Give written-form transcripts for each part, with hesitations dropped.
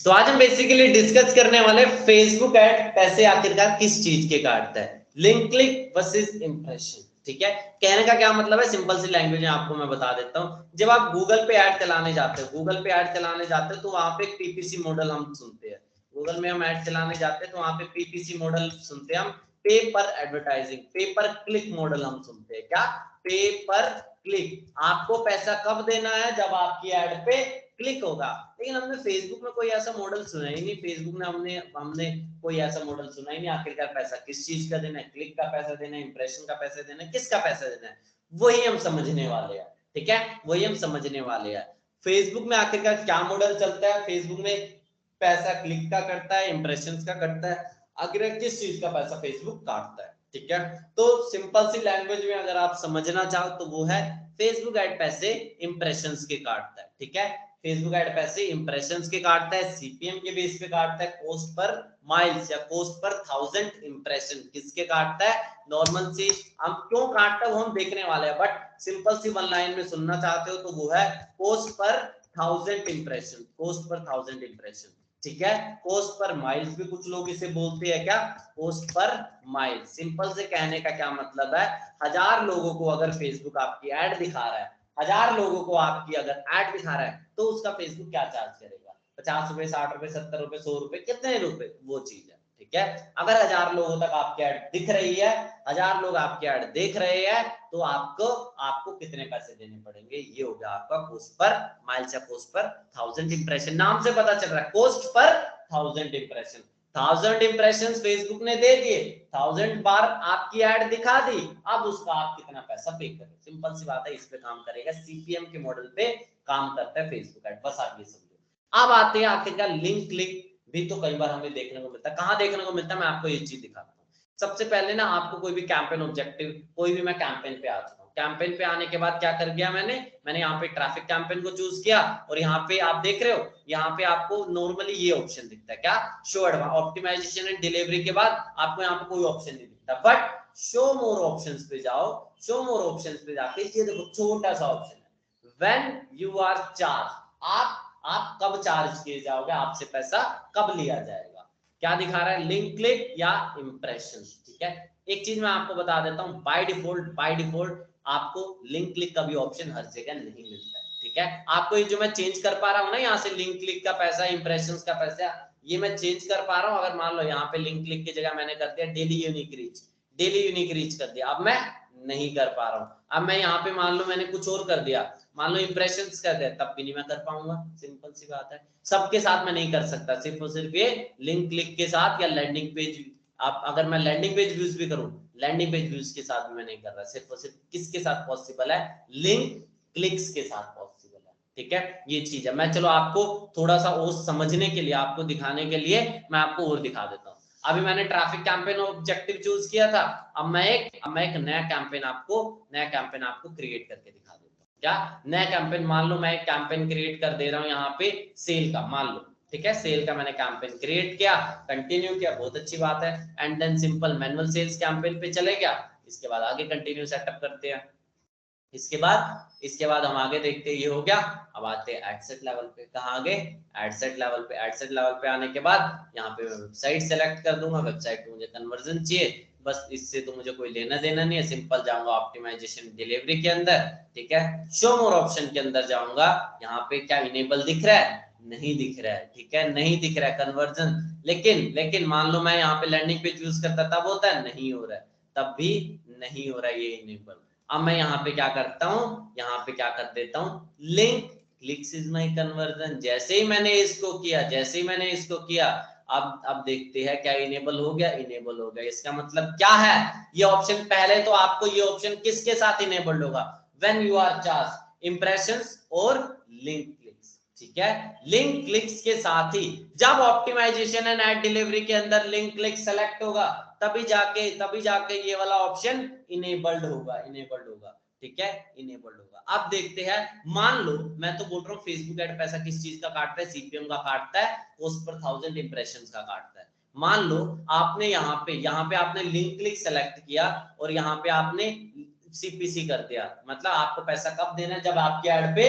तो आज हम बेसिकली डिस्कस करने वाले फेसबुक ऐड पैसे आखिरकार किस चीज के काटता है, लिंक क्लिक वर्सेस इंप्रेशन। ठीक है, कहने का क्या मतलब है, सिंपल सी लैंग्वेज में आपको मैं बता देता हूं। जब आप गूगल पे ऐड चलाने जाते हो, तो वहां पे पीपीसी मॉडल हम सुनते हैं। गूगल में हम ऐड चलाने जाते हैं तो वहां पे पीपीसी मॉडल सुनते हैं हम, पे पर एडवर्टाइजिंग, पे पर क्लिक मॉडल हम सुनते हैं। क्या? पे पर क्लिक। आपको पैसा कब देना है? जब आपकी ऐड पे क्लिक होगा। लेकिन हमने फेसबुक में कोई ऐसा मॉडल सुना ही नहीं, फेसबुक में हमने कोई ऐसा मॉडल सुना ही नहीं। आखिरकार पैसा किस चीज का देना है? क्लिक का पैसा देना है, इंप्रेशन का पैसा देना है, किसका पैसा देना है? वही हम समझने वाले हैं। ठीक है, वही हम समझने वाले हैं। फेसबुक में आखिरकार क्या मॉडल चलता है? फेसबुक में पैसा क्लिक का करता है, इंप्रेशन का करता है, आखिर किस चीज का पैसा फेसबुक काटता है? ठीक है, तो सिंपल सी लैंग्वेज में अगर आप समझना चाहो तो वो है फेसबुक ऐड पैसे इंप्रेशंस के काटता है। ठीक है, फेसबुक ऐड पैसे इंप्रेशंस के काटता है, सीपीएम के बेस पे काटता है, कॉस्ट पर माइल्स या कॉस्ट पर 1000 इंप्रेशन किसके काटता है? नॉर्मल सी। हम क्यों काटता है वो हम देखने वाले हैं, बट सिंपल सी वन लाइन में सुनना चाहते हो तो वो है cost per 1000 impression, cost per 1000 impression. ठीक है, कॉस्ट पर माइल्स भी कुछ लोग इसे बोलते हैं। क्या? Cost per mile. सिंपल से कहने का क्या मतलब है, 1000 लोगों को अगर फेसबुक आपकी ऐड दिखा रहा है, 1000 लोगों को आपकी अगर ऐड दिखा रहा है तो उसका फेसबुक क्या चार्ज करेगा? 50 रुपए, 60 रुपए, 70 रुपए, 100 रुपए, कितने रुपए? वो चीज है। ठीक है, अगर 1000 लोगों तक आपकी ऐड दिख रही है, 1000 लोग आपकी ऐड देख रहे हैं, तो आपको आपको कितने पैसे देने पड़ेंगे? ये हो गया आपका कॉस्ट पर माइल्स या कॉस्ट पर 1000 इंप्रेशन। नाम से पता चल रहा है cost per 1000 impression. 1000 impression Facebook ने दे दिए, 1000 बार आपकी ऐड दिखा दी, अब उसका आप कितना पैसा पे करें? सिंपल सी बात है, इस पे काम करेगा, सीपीएम के मॉडल पे काम करता है फेसबुक ऐड। बस आप ये समझो। अब आते हैं आखिरकार लिंक क्लिक भी तो कई बार हमें देखने को मिलता है। कहां देखने को मिलता है? मैं आपको ये चीज दिखाता हूँ। सबसे पहले ना आपको कोई भी कैंपेन ऑब्जेक्टिव, कोई भी मैं कैंपेन पे आ चुका हूँ। कैंपेन पे आने के बाद क्या कर दिया मैंने यहाँ पे ट्रैफिक कैंपेन को चूज किया, और यहाँ पे आप देख रहे हो, यहाँ पे आपको नॉर्मली ये ऑप्शन दिखता है। क्या? शो ऑप्टिमाइजेशन एंड डिलीवरी के बाद आपको यहाँ पे कोई ऑप्शन नहीं दिखता, बट शो मोर ऑप्शंस पे जाओ। शो मोर ऑप्शंस पे जाके ये देखो छोटा सा ऑप्शन है, व्हेन यू आर चार्ज। आप कब चार्ज किए जाओगे, आपसे पैसा कब लिया जाएगा? क्या दिखा रहा है? लिंक क्लिक या इंप्रेशन। ठीक है, एक चीज मैं आपको बता देता हूं, बाय डिफॉल्ट आपको लिंक क्लिक का भी ऑप्शन हर जगह नहीं मिलता है। ठीक है, आपको ये जो मैं चेंज कर पा रहा हूं ना, यहाँ से लिंक क्लिक का पैसा, इंप्रेशन का पैसा, ये मैं चेंज कर पा रहा हूं। अगर मान लो यहाँ पे लिंक क्लिक की जगह मैंने कर दिया daily unique reach, daily unique reach कर दिया, अब मैं नहीं कर पा रहा हूँ। अब मैं यहाँ पे मान लो मैंने कुछ और कर दिया, मान लो इंप्रेशंस कर दिया, तब भी नहीं मैं कर पाऊंगा। सिंपल सी बात है, सबके साथ मैं नहीं कर सकता, सिर्फ और सिर्फ ये लिंक क्लिक के साथ या लैंडिंग पेज। आप अगर मैं लैंडिंग पेज व्यूज भी करूं, लैंडिंग पेज व्यूज के साथ भी मैं नहीं कर रहा, सिर्फ और सिर्फ किसके साथ पॉसिबल है? लिंक क्लिक्स के साथ पॉसिबल है। ठीक है, ये चीज है। मैं चलो आपको थोड़ा सा और समझने के लिए, आपको दिखाने के लिए मैं आपको और दिखा देता हूँ। अभी मैंने ट्रैफिक कैंपेन ऑब्जेक्टिव चूज किया था, अब मैं एक नया कैंपेन आपको क्रिएट करके दिखा देता हूँ। क्या नया कैंपेन? मान लो मैं एक कैंपेन क्रिएट कर दे रहा हूँ यहाँ पे सेल का, मान लो। ठीक है, सेल का मैंने कैंपेन क्रिएट किया, कंटिन्यू किया, बहुत अच्छी बात है। And then simple manual sales campaign पे चले गया। इसके बाद आगे कंटिन्यू सेटअप करते हैं। इसके बाद हम आगे देखते हैं, ये हो गया। अब आते हैं एडसेट लेवल पे। कहाँ आगे? एडसेट लेवल पे। एडसेट लेवल पे आने के बाद यहाँ पे मैं वेबसाइट सेलेक्ट कर दूंगा। वेबसाइट पे मुझे कन्वर्जन चाहिए, बस इससे तो मुझे कोई लेना देना नहीं है। सिंपल जाऊंगा ऑप्टिमाइजेशन डिलीवरी के अंदर। ठीक है, शो मोर ऑप्शन के अंदर जाऊंगा। यहाँ पे क्या इनेबल दिख रहा है? नहीं दिख रहा है। ठीक है, नहीं दिख रहा है कन्वर्जन। लेकिन मान लो मैं यहाँ पे लैंडिंग पेज यूज करता, तब होता है? नहीं हो रहा है, तब भी नहीं हो रहा है ये इनेबल। अब मैं यहाँ पे क्या करता हूँ, यहाँ पे क्या कर देता हूँ, link clicks is my conversion. जैसे ही मैंने इसको किया, अब देखते हैं क्या इनेबल हो गया? इनेबल हो गया। इसका मतलब क्या है? ये ऑप्शन पहले तो आपको ये ऑप्शन किसके साथ इनेबल्ड होगा? When you are charge, impressions और लिंक क्लिक्स। ठीक है, लिंक क्लिक्स के साथ ही जब ऑप्टिमाइजेशन एंड एड डिलीवरी के अंदर लिंक क्लिक सेलेक्ट होगा, तभी जाके ये वाला ऑप्शन इनेबल्ड होगा। ठीक है, इनेबल्ड होगा। अब देखते हैं, मान लो मैं तो बोल रहा हूँ फेसबुक ऐड पैसा किस चीज का काटता है? सीपीएम का काटता है, कॉस्ट पर 1000 इंप्रेशंस का काटता है। मान लो आपने यहाँ पे आपने लिंक क्लिक सेलेक्ट किया, और यहाँ पे आपने सीपीसी कर दिया। मतलब आपको पैसा कब देना है? जब आपकी ऐड पे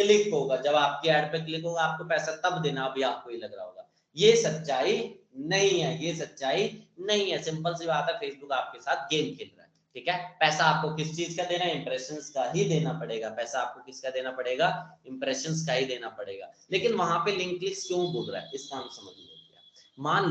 क्लिक होगा, जब आपकी ऐड पे क्लिक होगा आपको पैसा तब देना, अभी आपको ये लग रहा होगा। ये सच्चाई नहीं है, ये सच्चाई नहीं है। सिंपल सी बात है, फेसबुक आपके साथ गेम खेल रहा है, ठीक है। पैसा आपको किस चीज का देना है, इंप्रेशंस का ही देना पड़ेगा। पैसा आपको किसका देना पड़ेगा, इंप्रेशंस का ही देना पड़ेगा। लेकिन वहां पे लिंक क्लिक्स क्यों बोल रहा है, इसका हम समझ लेते हैं। मान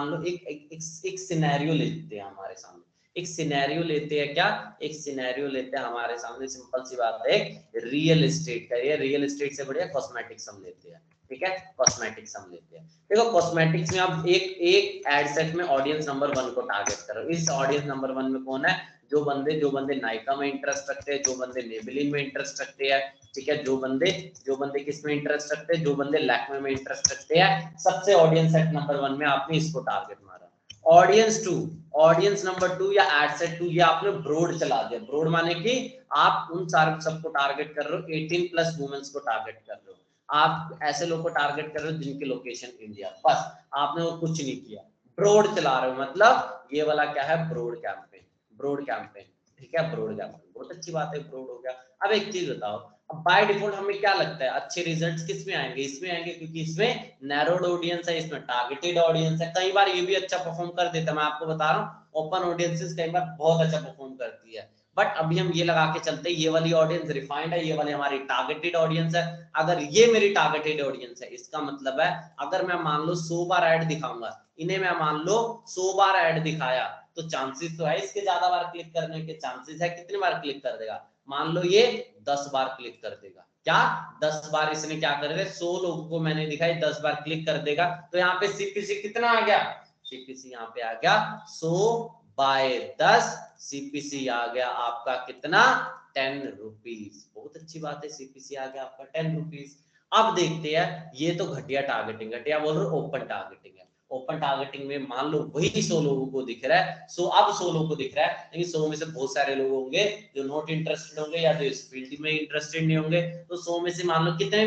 लो एक सिनेरियो लेते हैं हमारे सामने, एक सिनेरियो लेते हैं, क्या एक सिनेरियो लेते हैं हमारे सामने। सिंपल सी बात है, रियल एस्टेट का, ये रियल एस्टेट से बढ़िया कॉस्मेटिक्स हम लेते हैं, ठीक है। कॉस्मेटिक्स हम लेते हैं। देखो कॉस्मेटिक्स में आप एक एड सेट में ऑडियंस नंबर 1 को टारगेट करो। इस ऑडियंस नंबर 1 में कौन है, जो बंदे नायका में इंटरेस्ट रखते हैं, जो बंदे मेबेलिन में इंटरेस्ट रखते हैं, ठीक है। जो बंदे किस में इंटरेस्ट रखते हैं, जो बंदे लैक्मे में इंटरेस्ट रखते हैं, सबसे ऑडियंस सेट नंबर 1 में आपने इसको टारगेट मारा। ऑडियंस नंबर 2 या एड सेट 2, ये आपने ब्रॉड चला दिया। ब्रॉड माने कि आप उन सारे सबको टारगेट कर रहे हो, 18+ वुमेन्स को टारगेट कर रहे हो, आप ऐसे लोगों को टारगेट कर रहे हो जिनकी लोकेशन इंडिया, बस आपने वो कुछ नहीं किया, ब्रॉड चला रहे हो। मतलब ये वाला क्या है, ब्रॉड कैंपेन, ठीक है। ब्रॉड कैंपेन बहुत अच्छी बात है, ब्रॉड हो गया। अब एक चीज बताओ, अब बाय डिफॉल्ट हमें क्या लगता है अच्छे रिजल्ट्स किस में आएंगे, इसमें आएंगे, क्योंकि इसमें नैरोड ऑडियंस है, इसमें टारगेटेड ऑडियंस है। कई बार ये भी अच्छा परफॉर्म कर देता है, मैं आपको बता रहा हूँ, ओपन ऑडियंसेस कई बार बहुत अच्छा परफॉर्म करती है। बट अभी हम ये लगा के चलते हैं, ये वाली ऑडियंस रिफाइंड है, ये वाली हमारी टारगेटेड ऑडियंस है। अगर ये मेरी टारगेटेड ऑडियंस है, इसका मतलब है अगर मैं मान लो 100 बार ऐड दिखाऊंगा, इन्हें मैं मान लो 100 बार ऐड दिखाया, तो चांसेस तो है इसके ज्यादा बार क्लिक करने के। चांसेस है कितनी बार क्लिक कर देगा, मान लो ये 10 बार क्लिक कर देगा, क्या 10 बार इसने क्या कर देगा, 100 लोगों को मैंने दिखाई, 10 बार क्लिक कर देगा, तो यहाँ पे सीपीसी कितना आ गया, सीपीसी यहाँ पे आ गया 100/10, सीपीसी आ गया आपका कितना, 10 रुपीज। बहुत अच्छी बात है, सीपीसी आ गया आपका 10 रुपीज। अब देखते हैं, ये तो घटिया टारगेटिंग, घटिया बोल रहे ओपन टारगेटिंग है। ओपन टारगेटिंग में मान लो वही 100 लोगों को दिख रहा है, 100 लोगों को दिख रहा है, लेकिन 100 में से बहुत सारे लोग होंगे जो नॉट इंटरेस्टेड होंगे या तो इस फील्ड में इंटरेस्टेड नहीं होंगे। तो 100 में से मान लो कितने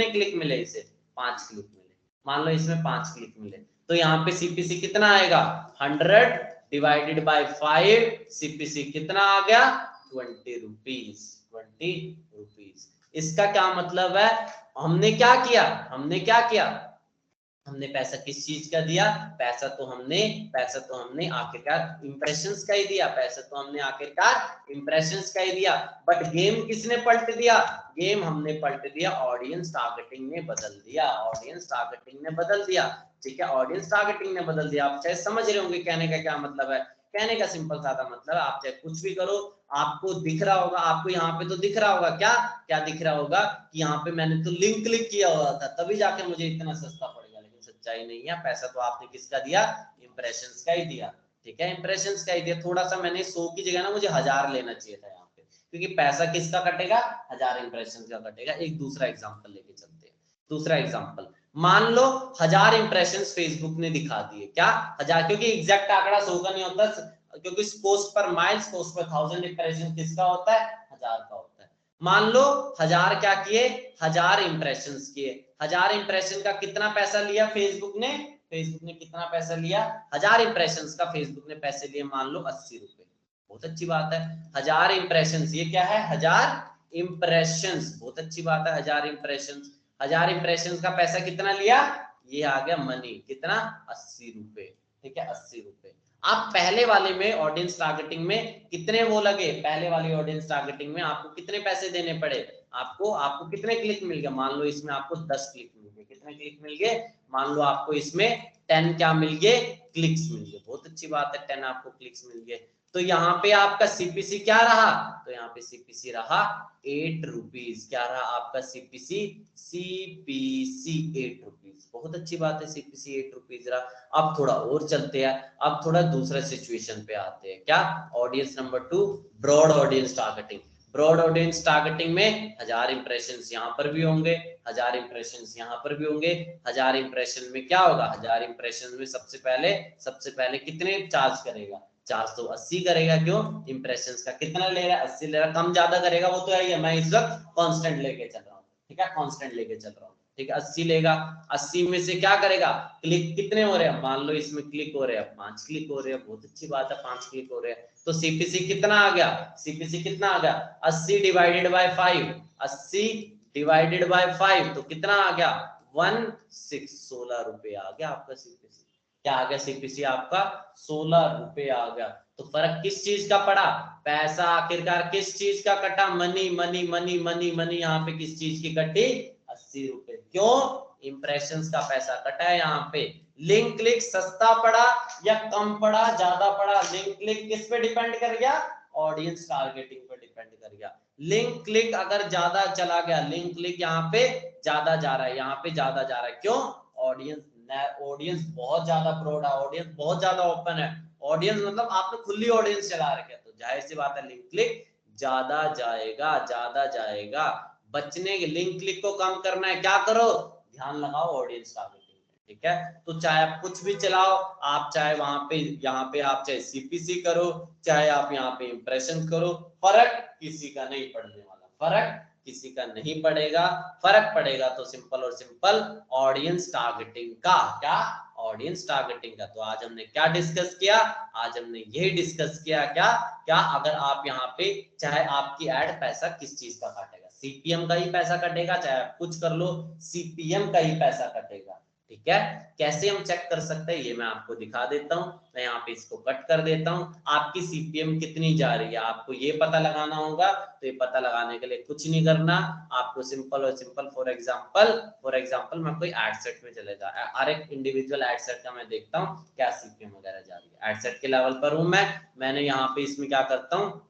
क्लिक मिले, इसे 5 क्लिक मिले, मान लो इसमें 5 क्लिक मिले, तो यहाँ पे सीपीसी कितना आएगा, 100 डिवाइडेड बाय 5, सीपीसी कितना आ गया, 20 रुपीज। इसका क्या मतलब है, हमने क्या किया, हमने पैसा किस चीज का दिया, पैसा तो हमने आखिरकार इंप्रेशंस का ही दिया, पैसा तो हमने आखिरकार इंप्रेशंस का ही दिया। बट गेम किसने पलट दिया, गेम हमने पलट दिया, ऑडियंस टारगेटिंग ने बदल दिया, ठीक है। ऑडियंस टारगेटिंग ने बदल दिया। आप चाहे समझ रहे होंगे कहने का क्या मतलब है, कहने का सिंपल सादा मतलब है, आप चाहे कुछ भी करो, आपको दिख रहा होगा, आपको यहाँ पे तो दिख रहा होगा, क्या दिख रहा होगा कि यहाँ पे मैंने तो लिंक क्लिक किया हुआ था, तभी जाके मुझे इतना सस्ता पड़ेगा। लेकिन सच्चाई नहीं है, पैसा तो आपने किसका दिया, इंप्रेशंस का ही दिया, ठीक है। इंप्रेशंस का ही दिया। थोड़ा सा मैंने 100 की जगह ना मुझे 1000 लेना चाहिए था यहाँ पे, क्योंकि पैसा किसका कटेगा, 1000 इंप्रेशंस का कटेगा। एक दूसरा एग्जांपल लेके चलते हैं। दूसरा एग्जांपल, मान लो 1000 इंप्रेशंस फेसबुक ने दिखा दिए, क्या 1000, क्योंकि एग्जैक्ट आंकड़ा 100 का नहीं होता, क्योंकि कोस्ट पर माइल्स, कोस्ट पर 1000 इंप्रेशन किसका होता है, 1000 का होता है। मान लो 1000 क्या किए, 1000 इंप्रेशंस किए, 1000 इंप्रेशन का कितना पैसा लिया फेसबुक ने कितना पैसा लिया, 1000 इंप्रेशंस का फेसबुक ने पैसे लिए मान लो 80 रुपए। बहुत अच्छी बात है, 1000 इंप्रेशंस, ये क्या है, 1000 इंप्रेशंस, बहुत अच्छी बात है, 1000 इंप्रेशंस। 1000 इंप्रेशंस का पैसा कितना लिया, ये आ गया मनी, कितना, 80 रुपए, ठीक है, 80 रुपए। आप पहले वाले में ऑडियंस टारगेटिंग में कितने वो लगे, पहले वाली ऑडियंस टारगेटिंग में आपको कितने पैसे देने पड़े, आपको कितने क्लिक मिल गए, मान लो इसमें आपको 10 क्लिक मिल गए, कितने क्लिक मिल गए, मान लो आपको इसमें 10 क्या मिल गए, क्लिक्स मिल गए। बहुत अच्छी बात है, 10 आपको क्लिक्स मिल गए। तो यहाँ पे आपका सीपीसी क्या रहा, तो यहाँ पे सीपीसी रहा 8 रुपीज। क्या रहा आपका सीपीसी 8 रुपीज। बहुत अच्छी बात है, सीपीसी 8 रुपीज रहा। अब थोड़ा और चलते हैं, अब थोड़ा दूसरा सिचुएशन पे आते हैं, क्या, audience number 2, broad audience targeting. Broad audience targeting में 1000 इंप्रेशंस यहाँ पर भी होंगे, 1000 इंप्रेशंस यहाँ पर भी होंगे। 1000 इंप्रेशन में क्या होगा, 1000 इंप्रेशन में सबसे पहले कितने चार्ज करेगा, 480 करेगा। क्यों, इंप्रेशंस का कितना ले रहा है, 80 ले रहा है, कम ज्यादा करेगा वो तो है ही, मैं इस वक्त कांस्टेंट लेके चल रहा हूँ, ठीक है, कांस्टेंट लेके चल रहा हूँ, ठीक है। 80 लेगा, 80 में से क्या करेगा, क्लिक कितने हो रहे हैं, मान लो इसमें क्लिक हो रहे हैं 5 क्लिक हो रहे हैं, बहुत अच्छी बात है, 5 क्लिक हो रहे हैं, तो सीपीसी कितना आ गया, सीपीसी कितना आ गया, 80 डिवाइडेड बाय 5, 80 डिवाइडेड बाय 5 तो कितना आ गया 16 16 रुपए आ गया आपका सीपीसी। क्या आ गया सीपीसी आपका 16 रुपए आ गया। तो फर्क किस चीज का पड़ा, पैसा आखिरकार किस चीज का कटा, money money money money money, यहाँ पे किस चीज की कटी 80 रुपए। क्यों, इंप्रेशंस का पैसा कटा है यहाँ पे। लिंक क्लिक सस्ता पड़ा या कम पड़ा, ज्यादा पड़ा, लिंक क्लिक किस पे डिपेंड कर गया, ऑडियंस टारगेटिंग पे डिपेंड कर गया। लिंक क्लिक अगर ज्यादा चला गया, लिंक क्लिक यहाँ पे ज्यादा जा रहा है, यहाँ पे ज्यादा जा रहा है, क्यों, ऑडियंस बहुत ज्यादा ब्रॉड है, ऑडियंस बहुत ज्यादा ओपन है, ऑडियंस मतलब आपने खुली ऑडियंस चला रखे, तो जाहिर सी बात है लिंक क्लिक ज्यादा जाएगा, ज्यादा जाएगा। बचने के, लिंक क्लिक को कम करना है, क्या करो, ध्यान लगाओ ऑडियंस टारगेटिंग, ठीक है। तो चाहे आप कुछ भी चलाओ, आप चाहे वहां पे, यहाँ पे आप चाहे सीपीसी करो, चाहे आप यहाँ पे इंप्रेशन करो, फर्क किसी का नहीं पड़ने वाला, फर्क किसी का नहीं पड़ेगा। फर्क पड़ेगा तो सिंपल और सिंपल ऑडियंस टारगेटिंग का, क्या, ऑडियंस टारगेटिंग का। तो आज हमने क्या डिस्कस किया, आज हमने यही डिस्कस किया, क्या क्या, अगर आप यहाँ पे चाहे आपकी एड पैसा किस चीज का काटेगा, सीपीएम का ही पैसा कटेगा, चाहे आप कुछ कर लो सीपीएम का ही पैसा कटेगा, ठीक है। कैसे हम चेक कर सकते हैं, ये मैं आपको दिखा देता हूं। मैं यहाँ पे इसको कट कर देता हूं। आपकी सीपीएम कितनी जा रही है आपको ये पता लगाना होगा। तो ये पता लगाने के लिए कुछ नहीं करना, आपको सिंपल और सिंपल, फॉर एग्जांपल मैं कोई एड सेट में चलेगा, हर एक इंडिविजुअल एड सेट का मैं देखता हूँ क्या सीपीएम वगैरह जा रही है। एड सेट के लेवल पर हूं मैंने यहाँ पे इसमें क्या करता हूँ,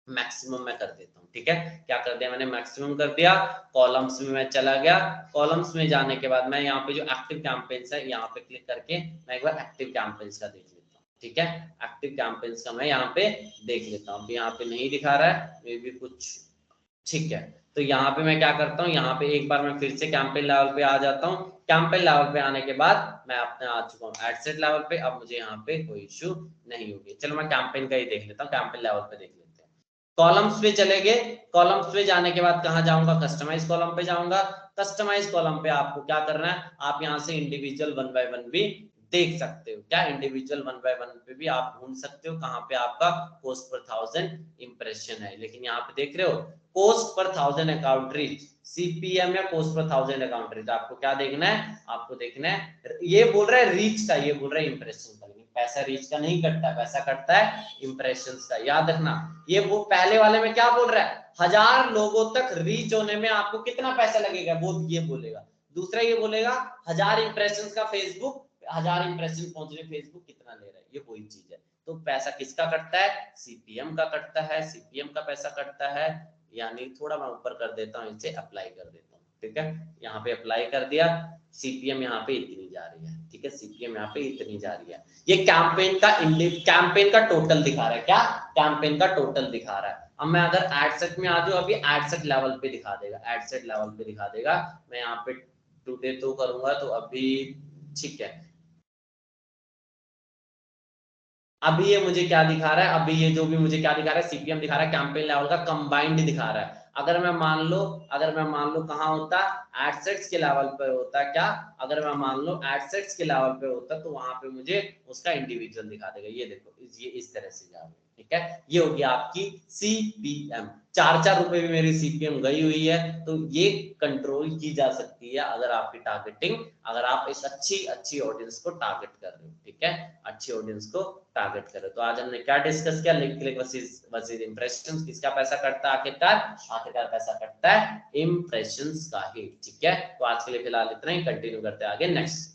मैक्सिमम में कर देता हूँ, ठीक है। क्या कर दिया मैंने, मैक्सिमम कर दिया। कॉलम्स में मैं चला गया, कॉलम्स में जाने के बाद मैं यहाँ पे जो एक्टिव कैंपेन्स है यहाँ पे क्लिक करके मैं एक बार एक्टिव कैंपेन्स का देख लेता हूँ, ठीक है। एक्टिव कैंपेन्स का मैं यहाँ पे देख लेता हूँ। अभी यहाँ पे नहीं दिखा रहा है, मे भी कुछ, ठीक है। तो यहाँ पे मैं क्या करता हूँ, यहाँ पे एक बार मैं फिर से कैंपेन लेवल पे आ जाता हूँ। कैंपेन लेवल पे आने के बाद मैं अपने आ चुका हूँ एडसेट लेवल पे। अब मुझे यहाँ पे कोई इश्यू नहीं होगी। चलो मैं कैंपेन का ही देख लेता हूँ, कैंपेन लेवल पे देख लेते हैं। कॉलम्स पे चले गए, कॉलम्स पे जाने के बाद कहाँ जाऊंगा, कस्टमाइज कॉलम पे जाऊंगा। कस्टमाइज कॉलम पे आपको क्या करना है, आप यहाँ से इंडिविजुअल 1 बाय 1 भी देख सकते हो, क्या, इंडिविजुअल 1 बाय 1 पे भी आप ढूंढ सकते हो कहाँ पे आपका कॉस्ट पर 1000 इंप्रेशन है। लेकिन यहाँ पे देख रहे हो cost per 1000 account reach, CPM या कॉस्ट पर 1000 अकाउंट रीच, आपको क्या देखना है, आपको देखना है, ये बोल रहा है रीच का, ये बोल रहा है इंप्रेशन का, लेकिन पैसा रीच का नहीं कटता, पैसा कटता है इंप्रेशंस का, याद रखना। ये वो पहले वाले में क्या बोल रहा है, 1000 लोगों तक रीच होने में आपको कितना पैसा लगेगा, वो ये बोलेगा। दूसरा ये बोलेगा 1000 इंप्रेशन का फेसबुक, 1000 इंप्रेशन पहुंचने फेसबुक कितना ले रहा है, ये वही चीज है। तो पैसा किसका कटता है, सीपीएम का कटता है, सीपीएम का पैसा कटता है। यानी थोड़ा मैं ऊपर कर देता हूँ, इसे अप्लाई कर देता हूँ, ठीक है। यहाँ पे अप्लाई कर दिया, सीपीएम यहाँ पे इतनी जा रही है, ठीक है, सीपीएम यहाँ पे इतनी जा रही है। ये कैंपेन का टोटल दिखा रहा है, क्या, कैंपेन का टोटल दिखा रहा है। अब मैं अगर एडसेट में आ जाऊं, अभी एडसेट लेवल पे दिखा देगा, एडसेट लेवल पे दिखा देगा। मैं यहाँ पे टुडे तो करूंगा, तो अभी ठीक है, अभी ये मुझे क्या दिखा रहा है, अभी ये जो भी मुझे क्या दिखा रहा है, सीपीएम दिखा रहा है, कैंपेन लेवल का कंबाइंड दिखा रहा है। अगर मैं मान लो कहाँ होता, एडसेट्स के लेवल पे होता, क्या, अगर मैं मान लो एडसेट्स के लेवल पे होता, तो वहां पे मुझे उसका इंडिविजुअल दिखा देगा। ये देखो, ये इस तरह से जा रहा है, ठीक है। ये होगी आपकी सीपीएम, 4-4 रुपए भी मेरी सीपीएम गई हुई है। तो ये कंट्रोल की जा सकती है अगर आपकी टारगेटिंग, अगर आप एक अच्छी ऑडियंस को टारगेट कर रहे हो, ठीक है, अच्छी ऑडियंस को टारगेट करें। तो आज हमने क्या डिस्कस किया, लिंक क्लिक वर्सेस इंप्रेशंस, किसका पैसा कटता है आखिरकार पैसा कटता है इंप्रेशंस का ही, ठीक है। तो आज के लिए फिलहाल इतना ही, कंटिन्यू करते हैं आगे नेक्स्ट